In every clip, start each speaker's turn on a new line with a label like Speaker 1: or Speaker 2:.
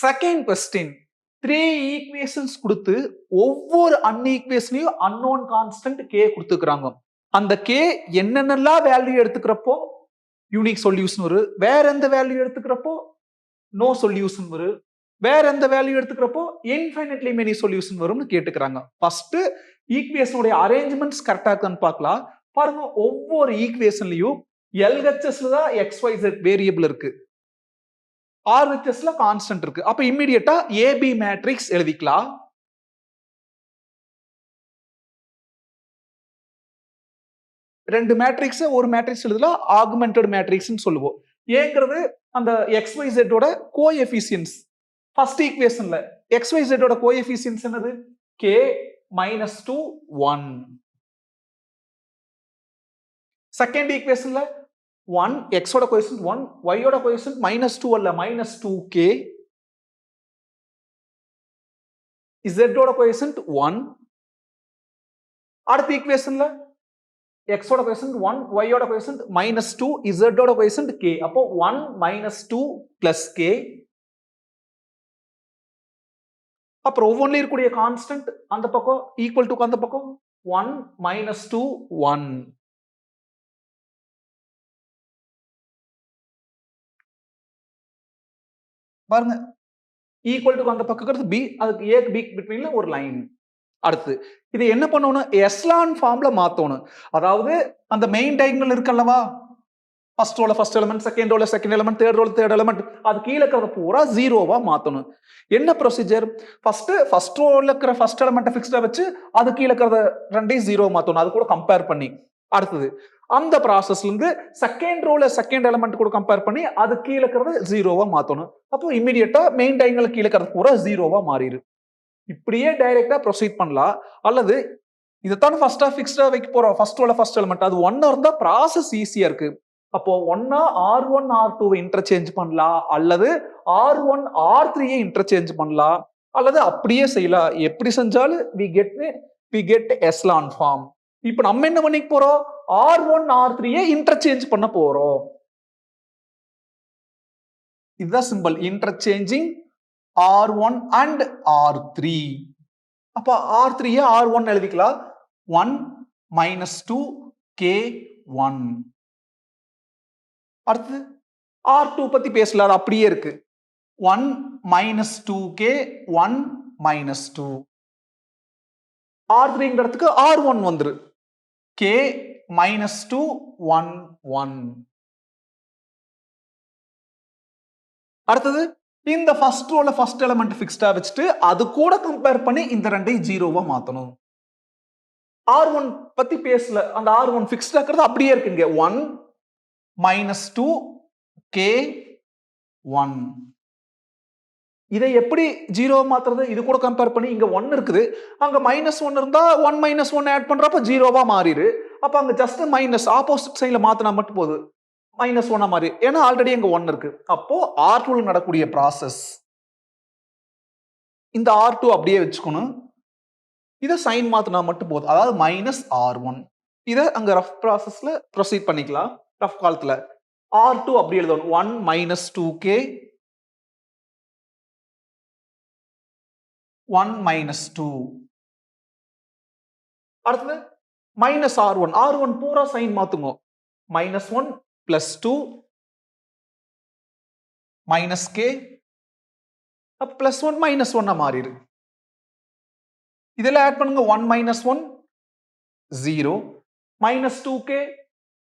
Speaker 1: Second question 3 equations கொடுத்து ஒவ்வொரு அன்ஈக்குவேஷனையும் unknown constant k கொடுத்துக்கிறாங்க. அந்த k என்னென்னலாம் வேல்யூ எடுத்துக்கிறப்போ யூனிக் சொல்யூஷன் வரும், வேற எந்த வேல்யூ எடுத்துக்கிறப்போ நோ சொல்யூஷன் வரும், வேற எந்த வேல்யூ எடுத்துக்கிறப்போ இன்ஃபைனைட்லி மெனி சொல்யூஷன் வரும்னு கேட்டுக்கிறாங்க. ஃபர்ஸ்ட் ஈக்குவேஷனுடைய அரேஞ்ச்மெண்ட்ஸ் கரெக்டா இருக்கான்னு பார்க்கலாம். பாருங்க, ஒவ்வொரு ஈக்குவேஷன்லயும் LHSல தான் XYZ வேரியபிள் இருக்கு, RHSல கான்ஸ்டன்ட் இருக்கு. அப்ப இமிடியேட்டா AB மேட்ரிக்ஸ் எழுதிக்கலாம். ரெண்டு மேட்ரிக்ஸ் ஒரு மேட்ரிக்ஸ் எழுதலாம், ஆகுமெண்டட் மேட்ரிக்ஸ்னு சொல்லுவோம். ஏங்கிறது அந்த XYZ ஓட கோஎஃபிஷியன்ட்ஸ். ஃபர்ஸ்ட் ஈக்குவேஷன்ல XYZ ஓட கோஎஃபிஷியன்ட்ஸ் என்னது? k -2 1. செகண்ட் ஈக்குவேஷன்ல 1 x ஓட கோஎஃபிஷியன்ட் 1, y ஓட கோஎஃபிஷியன்ட் -2 அல்ல -2k, z ஓட கோஎஃபிஷியன்ட் 1. அடுத்த ஈக்குவேஷன்ல x ஓட கோஎஃபிஷியன்ட் 1, y ஓட கோஎஃபிஷியன்ட் -2, z ஓட கோஎஃபிஷியன்ட் k. அப்போ 1 -2 + k. அப்புறம் ஒவ்வொன்றிலும் இருக்கக்கூடிய கான்ஸ்டன்ட் அந்த பக்கம் ஈக்குவல் டு அந்த பக்கம் 1 -2 1. பாருங்க, ஈக்குவல் டு அந்த பக்கம் b, அதுக்கு a க்கு b பிட்வீன்ல ஒரு லைன். அடுத்து இது என்ன பண்ணணும்? எஸ்லான் ஃபார்ம்ல மாத்தணும். அதாவது அந்த மெயின் டயகனல் இருக்கல்லவா, ஃபர்ஸ்ட் ரோல ஃபர்ஸ்ட் எலிமெண்ட், செகண்ட் ரோல செகண்ட் எலிமெண்ட், தேர்ட் ரோல தேர்ட் எலிமெண்ட், அது கீழ இருக்கிறத பூரா ஜீரோவா மாத்தணும். என்ன ப்ரொசீஜர்? ஃபர்ஸ்ட் ரோல இருக்கிற ஃபர்ஸ்ட் எலிமெண்ட்டை ஃபிக்ஸ்டா வச்சு அது கீழ இருக்கிறத ரெண்டையும் ஜீரோ மாத்தணும், அது கூட கம்பேர் பண்ணி. அடுத்தது அந்த ப்ராசஸ்ல இருந்து செகண்ட் ரோல செகண்ட் எலிமெண்ட் கூட கம்பேர் பண்ணி அது கீழ இருக்கிறத ஜீரோவா மாத்தணும். அப்போ இமிடியேட்டா மெயின் டயகனல் கீழ இருக்கிறது பூரா ஜீரோவா மாறிடும். இப்படியே டைரக்டா ப்ரொசீட் பண்ணலாம். அல்லது இதைத்தான் ஃபர்ஸ்டா ஃபிக்ஸ்டா வைக்க போறோம், ஃபர்ஸ்ட் ரோல ஃபர்ஸ்ட் எலிமெண்ட், அது 1 இருந்தா ப்ராசஸ் ஈஸியா இருக்கு. அப்போ 1 R1 R2 இன்டர்சேஞ்ச் பண்ணலாம், அல்லது R1 3 இன்டர்சேஞ்ச் பண்ணலாம், அல்லது அப்படியே செய்யலாம். எப்படி செஞ்சாலும் we get எஸ்லான் ஃபார்ம். இப்போ நம்ம என்ன பண்ணிக்க போறோம்? R1 R3 இன்டர்சேஞ்ச் பண்ண போறோம். இதுதான் simple, interchanging R1 and R3. அப்ப R3 R1 எழுதிக்கலாம், 1 -2 k 1. அடுத்து R2 பத்தி பேசல, அது அப்படியே இருக்கு, 1 -2 k 1 -2. R3ங்கிறதுக்கு R1 வந்துரு, k -2 1 1. அடுத்தது இந்த ஃபர்ஸ்ட் ரோல ஃபர்ஸ்ட் எலிமெண்ட் ஃபிக்ஸ்டா வச்சுட்டு அது கூட கம்பேர் பண்ணி இந்த ரெண்டையும் ஜீரோவா மாத்தணும். R1 பத்தி பேசல, அந்த R1 ஃபிக்ஸ்டா இருக்கிறது அப்படியே இருக்குங்க, 1 -2 k 1. இதை எப்படி ஜீரோ மாத்துறது? இது கூட கம்பேர் பண்ணி இங்க 1 இருக்குது, அங்க -1 இருந்தா 1 -1 ஆட் பண்றப்ப ஜீரோவா மாறிடு. அப்ப அங்க ஜஸ்ட் மைனஸ் ஆப்போசிட் சைடுல மாத்தினா மட்டும் போதும், -1 மாறி, ஏன்னா ஆல்ரெடி அங்க 1 இருக்கு. அப்போ R2 நடக்கூடிய ப்ராசஸ் இந்த R2 அப்படியே வச்சுக்கணும், இதை சைன் மாத்தினா மட்டும் போதும், அதாவது -R1. இதை அங்க ரஃப் ப்ராசஸ்ல ப்ரொசீட் பண்ணிக்கலாம். ரஃப் காலத்துல R2 அப்படி எழுதணும், 1 -2k 1 -2. அடுத்தது -R1, R1 பூரா சைன் மாத்துங்க, -1 +2 -k, அப்ப +1 -1 மாறிடு. இதெல்லாம் ஆட் பண்ணுங்க, 1 -1 0, -2k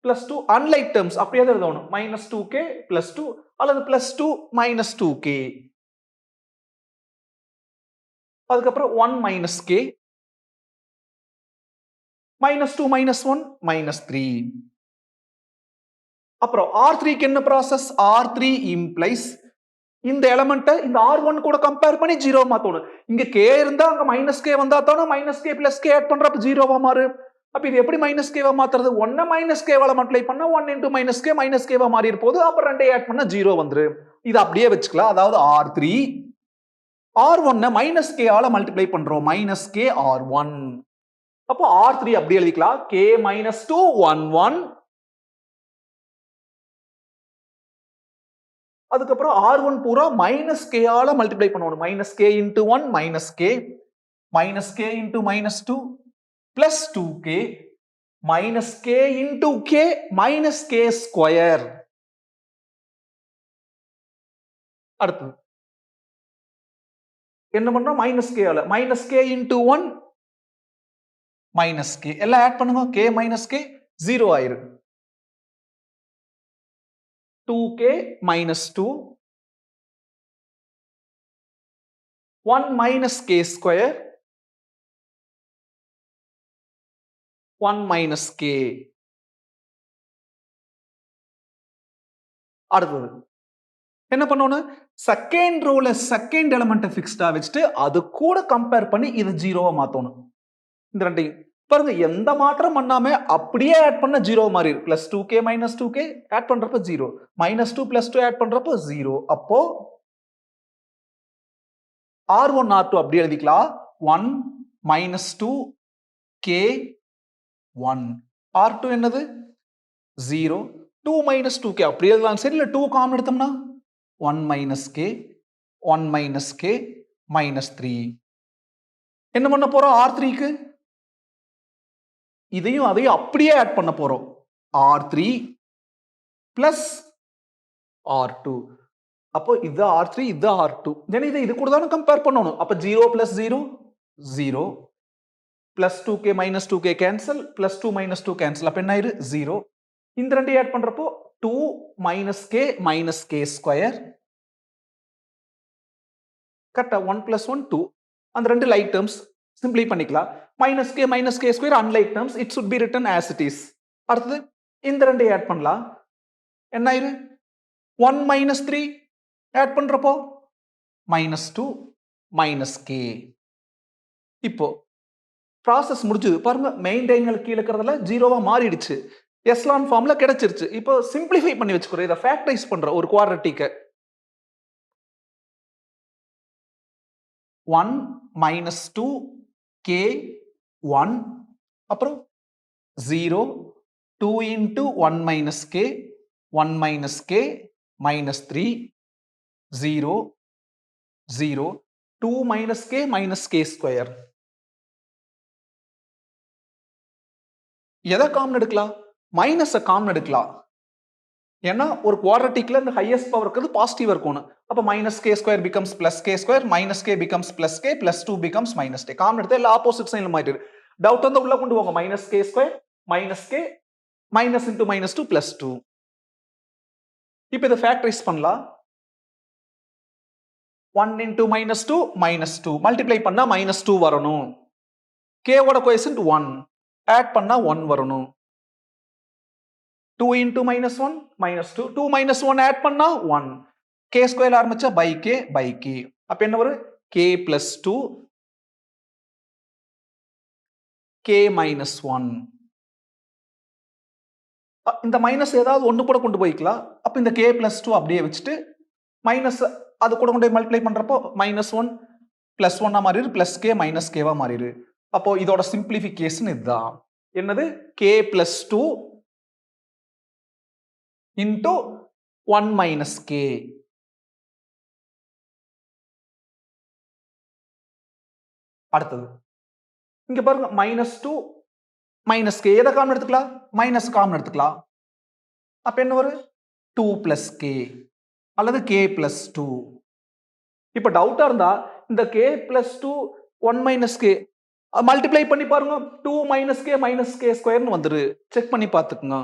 Speaker 1: +2, அன்லைக் டேர்ம்ஸ் அப்படியே தான் எழுதணும், -2k +2 அல்லது +2 -2k. அதுக்கப்புறம் 1 - k, -2 -1 -3. அப்புறம் R3க்கு என்ன ப்ராசஸ்? R3 இம்ப்ளைஸ் இந்த எலிமெண்ட்டை இந்த R1 கூட கம்பேர் பண்ணி ஜீரோ மாத்தணும். இங்க k இருந்தா அங்க -k வந்தா தானே -k + k ஆட் பண்றப்ப ஜீரோவா மாறு. அப்ப இது எப்படி -k வா மாத்துறது? 1 -k வால மல்டிப்ளை பண்ணா 1 × -k வா மாறி இருப்போது, அப்புறம் 2 ஆட் பண்ணா 0 வந்துரு. இது அப்படியே வச்சுக்கலாம். அதாவது R3 R1 -k ஆல மல்டிப்ளை பண்றோம், -k R1. அப்போ R3 அப்படியே எழுதிக்கலாம், k -2 1 1. அதுக்கப்புறம் R1 பூரா மைனஸ் கே ஆல மல்டிப்ளை பண்ணணும். Minus K into 1 minus K into minus 2 plus 2k minus K into K minus K square. அடுத்து என்ன பண்றோம்? மைனஸ் கே ஆல minus K into 1 minus K எல்லாம் ஆட் பண்ணுங்க. கே மைனஸ் கே 0 ஆயிரு. 2k minus 2 1 minus k square 1 minus k. அடுத்தது என்ன பண்ணணும்? செகண்ட் ரோல செகண்ட் எலிமெண்ட் ஃபிக்ஸ்டா வச்சுட்டு அது கூட கம்பேர் பண்ணி இது ஜீரோவா மாத்தணும். இந்த ரெண்டையும் பாருங்க, எந்த மாற்றம் பண்ணாம அப்படியே ஆட் பண்ண ஜீரோ மாதிரி plus 2k minus 2k add பண்றப்ப ஜீரோ, மைனஸ் 2 பிளஸ் 2 ஆட் பண்றப்ப ஜீரோ. அப்போ R1 R2 அப்படி எழுதிக்கலாம். 1 மைனஸ் 2k 1. R2 என்னது? 0. 2 மைனஸ் 2k அப்படி எழுதலாம். சரி, இல்ல 2 காமன் எடுத்தோம்னா 1 minus k 1 minus k minus 3. என்ன பண்ண போறோம்? R3க்கு இதையும் அதையும் அப்படியே ஆட் பண்ண போறோம். R3 plus R2. அப்போ இது R3 இது R2. தென் இதை இது கூட தானே கம்பேர் பண்ணணும். அப்ப 0 plus 0 0 plus 2k minus 2k cancel plus 2 minus 2 cancel. அப்ப என்ன ஆயிரு? 0. இந்த ரெண்டையும் ஆட் பண்றப்போ 2 minus k minus k square. கரெக்டா? 1 பிளஸ் 1 2. அந்த ரெண்டு லைக் டேர்ம்ஸ் சிம்பிளை பண்ணிக்கலாம். Minus K square unlike terms, it should be written as it is. அடுத்தது இந்த ரெண்டை ஆட் பண்ணலாம். என்ன ஆயிரு? 1 மைனஸ் 3 ஆட் பண்றப்போ மைனஸ் 2 மைனஸ் கே. இப்போ ப்ராசஸ் முடிஞ்சது பாருங்க. மெயின் டைங்கல் கீழே இருக்கிறதுல ஜீரோவா மாறிடுச்சு. எஸ்லான் ஃபார்ம்ல கிடைச்சிருச்சு. இப்போ சிம்பிளிஃபை பண்ணி வச்சுக்கிறோம். இதை ஃபேக்டரைஸ் பண்ற ஒரு குவாட்ரட்டிக்க 1 மைனஸ் 2 k 1 அப்புறம் 0 2 into 1 minus k 1 minus k minus 3 0 0 2 minus k minus k square. எதை காமன் எடுக்கலாம்? மைனஸ் காமன் எடுக்கலாம். ஏன்னா ஒரு குவாட்ரட்டிக்ல இந்த ஹையஸ்ட் பவர் இருக்கிறது பாசிட்டிவா இருக்கணும். அப்ப minus K square becomes plus K square, minus K becomes plus K, plus 2 becomes minus K. Common எடுத்தா எல்லா ஆப்போசிட் சைன்ல மாறிடு. டவுட் வந்து உள்ள கொண்டு போங்க. Minus K square minus K minus into minus 2 plus 2. இப்போ இதை ஃபேக்டரைஸ் பண்ணலாம். 1 இன்டூ மைனஸ் 2 மைனஸ் 2 மல்டிப்ளை பண்ணா மைனஸ் 2 வரணும். கேவோட கோஎஃபிஷியன்ட் 1 ஆட் பண்ணா 1 வரணும். 2 into minus 1 minus 2 2 minus 1 add பண்ணா 1. k square ஆரம்பிச்சா by k. அப்ப என்ன வரும்? k plus 2 k minus 1. இந்த மைனஸ் ஏதாவது ஒன்று கூட கொண்டு போய்க்கலாம். அப்ப இந்த k plus 2 அப்படியே வச்சுட்டு மைனஸ் அது கூட கொண்டு மல்டிப்ளை பண்றப்போ மைனஸ் 1 பிளஸ் 1 மாறிடு, பிளஸ் k மைனஸ் கேவா மாறிடு. அப்போ இதோட சிம்பிளிஃபிகேஷன் இதுதான். என்னது? k plus 2 into 1 minus k. அடுத்தது இங்க பாருங்க, மைனஸ் 2 மைனஸ் k எதை காமன் எடுத்துக்கலாம்? மைனஸ் காமன் எடுத்துக்கலாம். அப்ப என்ன வரும்? 2 பிளஸ் k அல்லது k பிளஸ் 2. இப்ப டவுட்டா இருந்தா இந்த k plus 2 1 minus k multiply பண்ணி பாருங்க. 2 மைனஸ் k மைனஸ் k ஸ்கொயர்னு வந்துரு. செக் பண்ணி பார்த்துக்குங்க.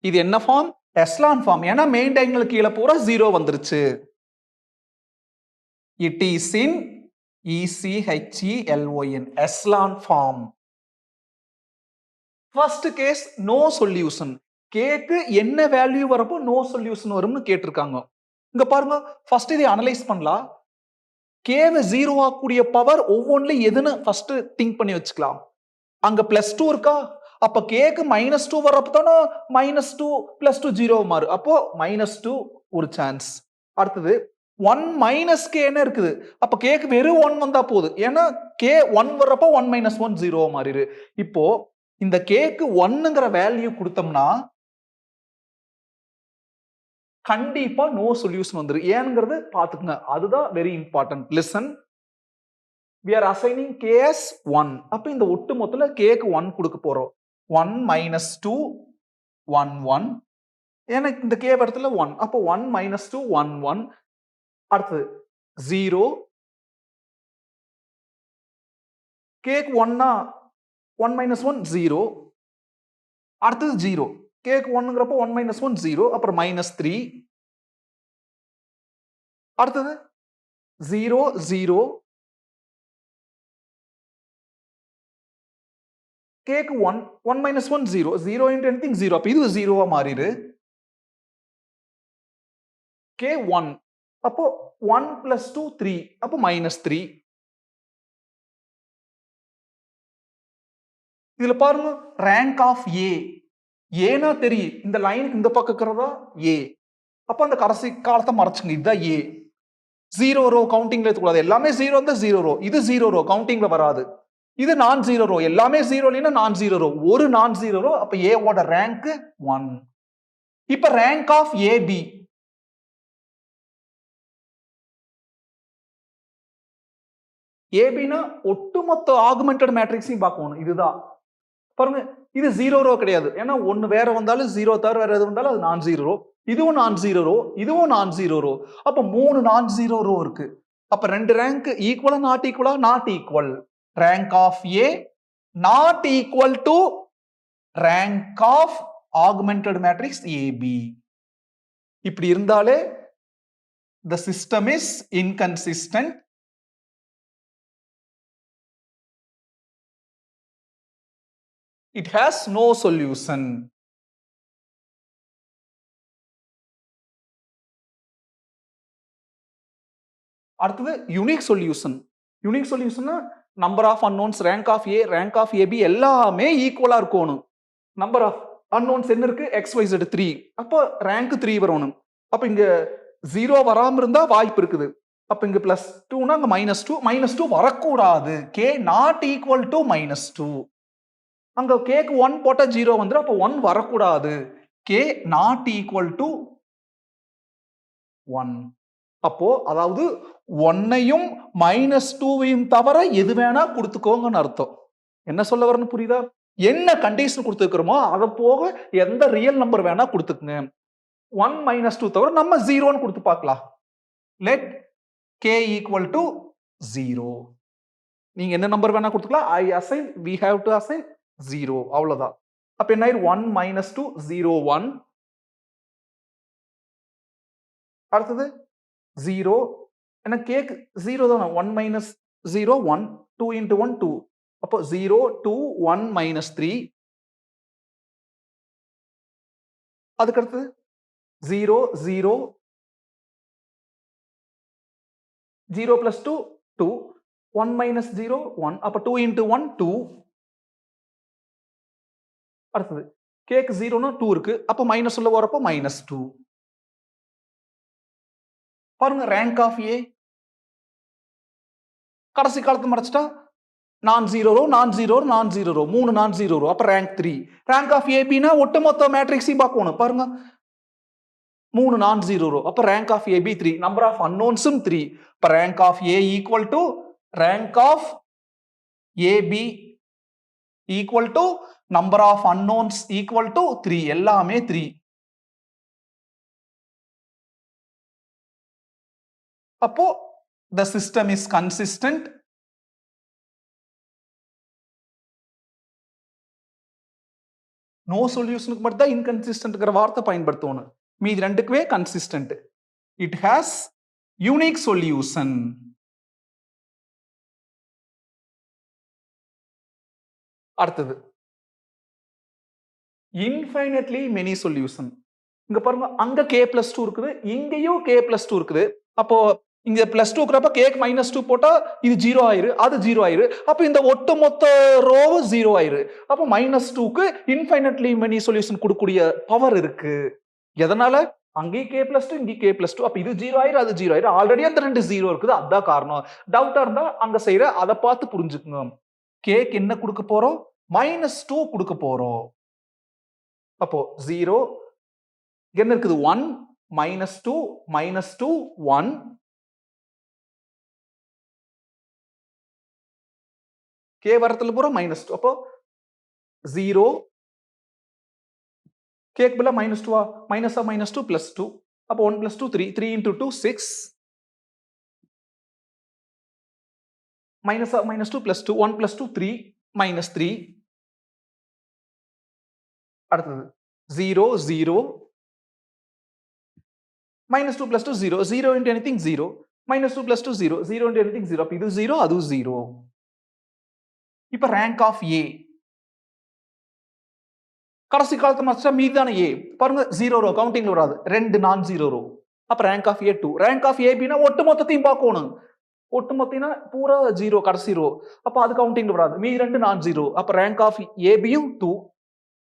Speaker 1: இது என்ன ஃபார்ம்? Echelon form. ஏன்னா மெயின் டைகனல் கீழே பூரா 0 வந்துருச்சு. It is in ECHELON echelon form. First case no solution. கேக்கு என்ன வேல்யூ வரப்போ நோ சொல்யூஷன் வரும்னு கேட்டிருக்காங்க. இங்க பாருங்க, ஃபர்ஸ்ட் இதை அனலைஸ் பண்ணலாம். கேவை 0 ஆகக்கூடிய பவர் ஒவ்வொன்றிலும் எதுன்னு ஃபர்ஸ்ட் திங்க் பண்ணி வச்சுக்கலாம். அங்க பிளஸ் 2 இருக்கா? அப்ப கேக்கு மைனஸ் 2 வரப்போ தானே மைனஸ் 2 பிளஸ் 2 0 மாறு. அப்போ மைனஸ் 2 ஒரு சான்ஸ். அடுத்தது 1 மைனஸ் கே என்ன இருக்குது? அப்ப கேக்கு வெறும் 1 வந்தா போகுது. ஏன்னா கே 1 வர்றப்போ 1 மைனஸ் 1 0 மாறிடு. இப்போ இந்த கேக்கு 1ங்கிற வேல்யூ கொடுத்தோம்னா கண்டிப்பா நோ சொல்யூஷன் வந்துரும். ஏன்ங்கிறது பாத்துக்குங்க. அதுதான் very important. Listen. we are assigning k as 1. அப்ப இந்த ஒட்டு மொத்தத்துல k க்கு 1 கொடுக்க போறோம். 1 minus 2 1 1. எனக்கு இந்த k இடத்துல 1. அப்ப 1 minus 2 1 1. அடுத்து 0. k க்கு 1னா 1 minus 1 0. அடுத்தது 0. k க்கு 1ங்கறப்ப 1 minus 1 0. அப்புறம் minus 3. அடுத்தது 0 0. k க்கு 1 1 minus 1 0. 0 into anything 0. அப்ப இது 0 ஆ மாறிடு. k 1. அப்போ 1 plus 2 3. அப்போ minus 3. இதுல பாருங்க rank of a. ஏனா தெரியும். இந்த லைனுக்கு இந்த பக்கம் இருக்கிறதா a. அப்ப அந்த கடைசி காலத்தை மறைச்சுங்க. இதுதான் a. 0 ரோ கவுண்டிங்ல எடுத்துக்கூடாது. எல்லாமே 0 இருந்தா 0 ரோ. இது 0 ரோ கவுண்டிங்ல வராது. இது நான் 0 ரோ. எல்லாமே 0 இல்லைன்னா நான் 0 ரோ. ஒரு நான் 0 ரோ. அப்ப a ஓட ரேங்க் 1. இப்ப ரேங்க் ஆஃப் ab. ஏபினா ஒட்டுமொத்த ஆகுமெண்டட் மேட்ரிக்ஸையும் பார்க்கணும். இதுதான் பாருங்க. இது 0 ரோ கிடையாது. ஏன்னா ஒன்னு வேற வந்தாலும் 0 தவிர வேற எது வந்தாலும் அது நான் 0 ரோ. இதுவும் நான் 0 ரோ. இதுவும் நான் 0 ரோ. அப்ப 3 நான் 0 ரோ இருக்கு. அப்ப ரெண்டு ரேங்க் ஈக்குவலா நாட் ஈக்குவலா? Not equal. Rank of A not equal to rank of augmented matrix AB. இப்படி இருந்தாலே the system is inconsistent. It has no solution. அடுத்தது unique solution. Unique solution number of unknowns, rank of A, rank of AB எல்லாமே ஈக்குவலா இருக்கணும். Number of unknowns என்ன இருக்கு? XYZ 3. அப்போ rank 3 வரணும். அப்ப இங்க 0 வராம இருந்தா வாய்ப்பு இருக்குது. அப்ப இங்க +2னா அங்க -2. -2 வரக்கூடாது. k not equal to -2. அங்க k க்கு 1 போட்டா 0 வந்துரும். அப்ப 1 வரக்கூடாது. k not equal to 1. அப்போ அதாவது 1ஐயும் -2வையும் தவிர எது வேணா கொடுத்துக்கோங்கன்னு அர்த்தம். என்ன சொல்ல வரணும் புரியுதா? என்ன கண்டிஷன் கொடுத்துருக்கிறோமோ அதை போக எந்த ரியல் நம்பர் வேணா கொடுத்துக்குங்க. 1 -2 தவிர நம்ம 0ன்னு கொடுத்து பார்க்கலாம். Let k equal to 0. நீங்க என்ன நம்பர் வேணா கொடுத்துக்கலாம். I assign, we have to assign 0. அவ்வளவுதான். அப்ப என்ன ஆயிரும்? 1 -2 0 1. அடுத்தது 0. ஏன்னா k 0 தான். 1 -0 1. 2 into 1 2. அப்போ 0 2 1 -3. அதுக்கு அடுத்து 0 0 0 plus 2 2. 1 minus 0 1. அப்ப 2 into 1 2. அடுத்தது k க்கு 0னா 2 இருக்கு. அப்ப மைனஸ் உள்ள வரப்போ -2. பாருங்க ரேங்க் ஆஃப் ஏ கடைசி காலத்து மறைச்சிட்டா நான் 0 ரோ, நான் 0 ரோ, நான் 0 ரோ. 3 நான் 0 ரோ. அப்ப ரேங்க் 3. ரேங்க் ஆஃப் ஏபினா ஒட்டுமொத்த மேட்ரிக்ஸையும் பார்க்கணும். பாருங்க 3 நான் 0 ரோ. அப்ப rank of AB 3. Number of அன்னோன்ஸும் 3. அப்ப rank of A equal to rank of AB equal to number of unknowns equal to 3. எல்லாமே 3. அப்போ the system is consistent. No சொல்யூஷனுக்கு மட்டும் தான் இன்கன்சிஸ்டன்ட்ங்கிற வார்த்தை பயன்படுத்தணும். மீதி ரெண்டுக்குவே consistent. It has unique solution. அடுத்தது இன்ஃபைனட்லி மெனி சொல்யூஷன். இங்க பாருங்க அங்க k+2 இருக்குது, இங்கேயும் k+2 இருக்குது. அப்போ இங்க +2 இருக்கிறப்ப k -2 போட்டா இது 0 ஆயிரு, அது 0 ஆயிரு. அப்ப இந்த ஒட்டு மொத்த ரோவும் 0 ஆயிரு. அப்ப -2க்கு இன்ஃபைனட்லி மெனி சொல்யூஷன் கொடுக்கக்கூடிய பவர் இருக்கு. எதனால? அங்கேயும் k+2 இங்கே k+2. அப்ப இது 0 ஆயிரு, அது 0 ஆயிரு. ஆல்ரெடி அந்த ரெண்டு 0 இருக்குது. அதான் காரணம். டவுட்டா இருந்தா அங்க செய்யற அதை பார்த்து புரிஞ்சுக்குங்க. கேக்கு என்ன கொடுக்க போறோம்? -2 கொடுக்க போறோம். அப்போ 0 என்ன இருக்குது? 1 -2 -2 1 k வரத்துல பூரா -2 அப்போ 0 k க்கு பதிலா -2 மைனஸா -2 +2 அப்போ 1 + 2 3 3 into 2 6 மைனஸா -2 +2 1 + 2 3 -3 அடுத்தது 0 0 -2 + 2 0 0 into anything 0 -2 + 2 0 0 into anything 0 அப்ப இது 0 அது 0 இப்ப rank of A கடைசி காலத்து மாஸ்டர் மீதான A பாருங்க 0 ரோ கவுண்டிங்ல வராது ரெண்டு நான் 0 ரோ அப்ப rank of A 2 rank of AB னா ஒட்டு மொத்தத்தையும் பார்க்கணும் ஒட்டு மொத்தம்னா பூரா 0 கடைசி ரோ அப்ப அது கவுண்டிங்ல வராது மீதி ரெண்டு நான் 0 அப்ப rank of AB யும் 2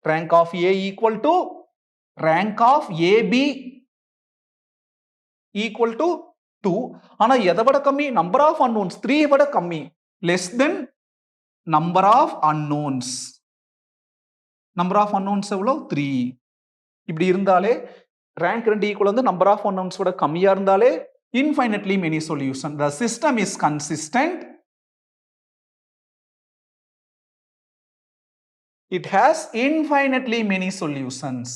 Speaker 1: rank of A equal to rank of AB equal to 2 ஆனா எதை விட கம்மி number of unknowns 3 விட கம்மி less than number of unknowns number of unknowns எவ்வளோ 3 இப்படி இருந்தாலே rank 2 equal வந்து number of unknowns விட கம்மியா இருந்தாலே infinitely many solution the system is consistent it has infinitely many solutions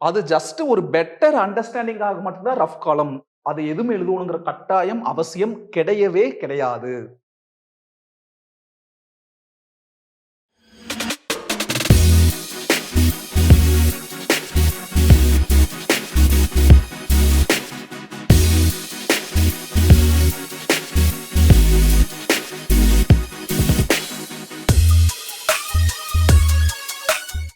Speaker 1: அது ஜஸ்ட் ஒரு பெட்டர் அண்டர்ஸ்டாண்டிங்காக மட்டும்தான் ரஃப் காலம் அது எதுவும் எழுதணுங்கிற கட்டாயம் அவசியம் கிடையவே கிடையாது